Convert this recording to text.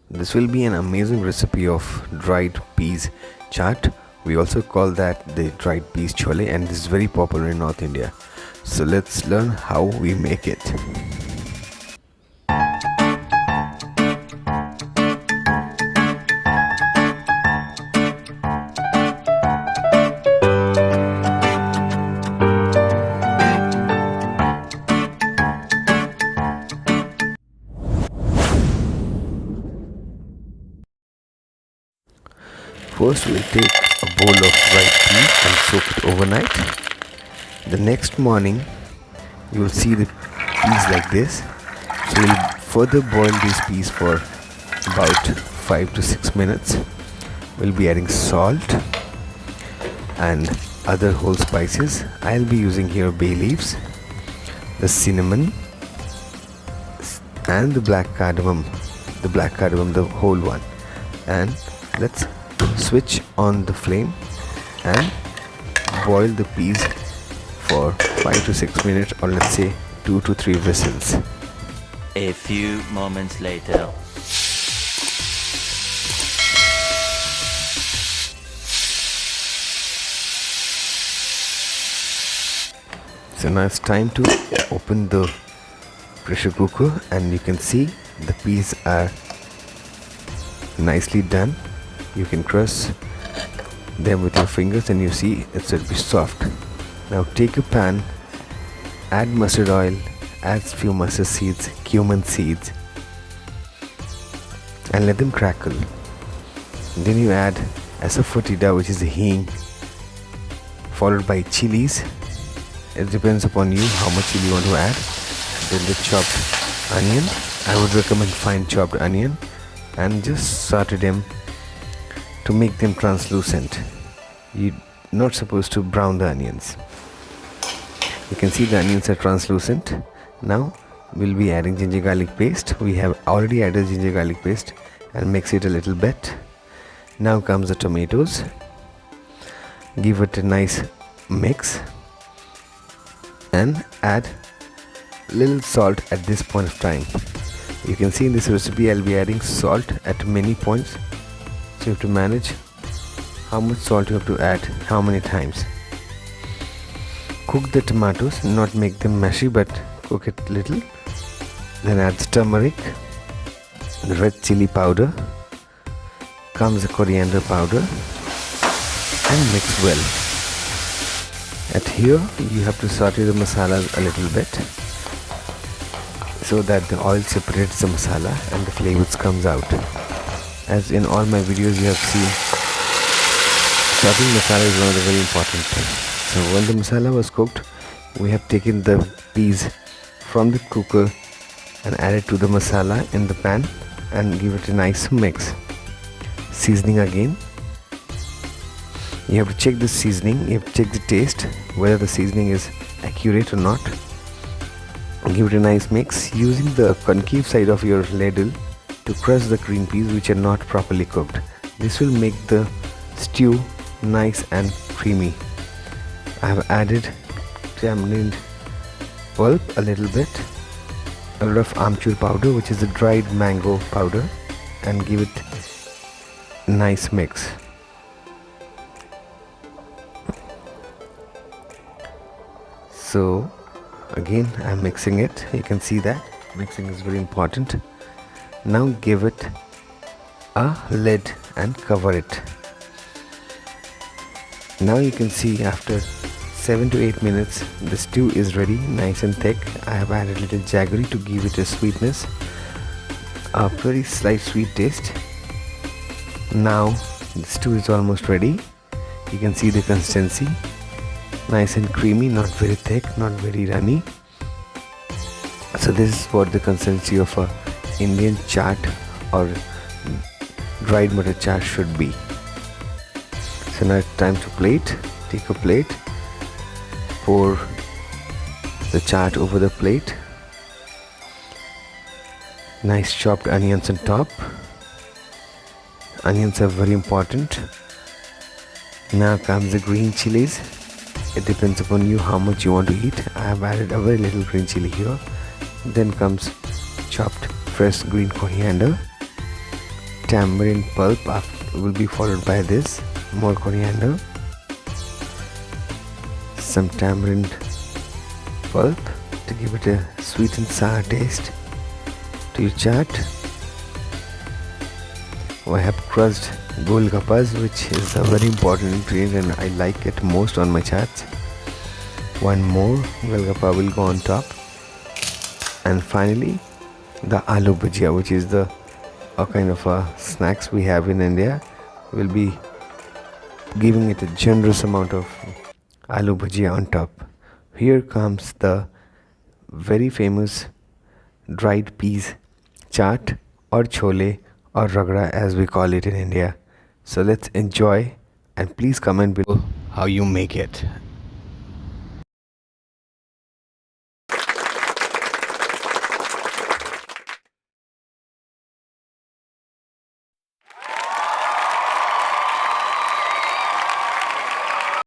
This will be an amazing recipe of dried peas chaat. We also call that the dried peas chole, and this is very popular in North India. So let's learn how we make it. First we'll take a bowl of dried peas and soak it overnight. The next morning you will see the peas like this. So we'll further boil these peas for about 5 to 6 minutes. We'll be adding salt and other whole spices. I'll be using here bay leaves, the cinnamon and the black cardamom, the whole one. And let's switch on the flame and boil the peas for 5 to 6 minutes, or let's say 2 to 3 whistles. A few moments later. So now it's time to open the pressure cooker, and you can see the peas are nicely done. You can crush them with your fingers and you see it will be soft. Now take a pan, add mustard oil, add few mustard seeds, cumin seeds, and let them crackle. Then you add asafoetida, which is a hing, followed by chilies. It depends upon you how much chili you want to add. Then the chopped onion. I would recommend fine chopped onion, and just saute them to make them translucent. You're not supposed to brown the onions. You can see the onions are translucent. Now we'll be adding ginger garlic paste. We have already added ginger garlic paste and mix it a little bit. Now comes the tomatoes. Give it a nice mix and add little salt at this point of time. You can see in this recipe I'll be adding salt at many points. So you have to manage how much salt you have to add, how many times. Cook the tomatoes, not make them mushy, but cook it little. Then add turmeric, the red chili powder, comes the coriander powder, and mix well. At here you have to saute the masala a little bit so that the oil separates the masala and the flavors comes out. As in all my videos you have seen, chopping masala is one of the very important things. So when the masala was cooked, we have taken the peas from the cooker and added to the masala in the pan and give it a nice mix. Seasoning again. You have to check the seasoning, you have to check the taste, whether the seasoning is accurate or not. Give it a nice mix using the concave side of your ladle to crush the green peas which are not properly cooked. This will make the stew nice and creamy. I have added tamarind pulp a little bit, a lot of amchur powder, which is the dried mango powder, and give it a nice mix. So again I am mixing it. You can see that mixing is very important. Now give it a lid and cover it. Now you can see after 7 to 8 minutes the stew is ready, nice and thick. I have added a little jaggery to give it a sweetness, a very slight sweet taste. Now the stew is almost ready. You can see the consistency, nice and creamy, not very thick, not very runny. So this is what the consistency of a Indian chaat or dried matar chaat should be. So now it's time to plate. Take a plate, pour the chaat over the plate, nice chopped onions on top. Onions are very important. Now comes the green chilies. It depends upon you how much you want to eat. I have added a very little green chili here. Then comes chopped fresh green coriander, tamarind pulp will be followed by this, more coriander, some tamarind pulp to give it a sweet and sour taste to your chaat. I have crushed golgappas, which is a very important ingredient and I like it most on my chats. One more golgappa will go on top, and finally the aloo bhujia, which is a kind of a snacks we have in India. Will be giving it a generous amount of aloo bhujia on top. Here comes the very famous dried peas chaat, or chhole, or ragda as we call it in India. So let's enjoy, and please comment below how you make it.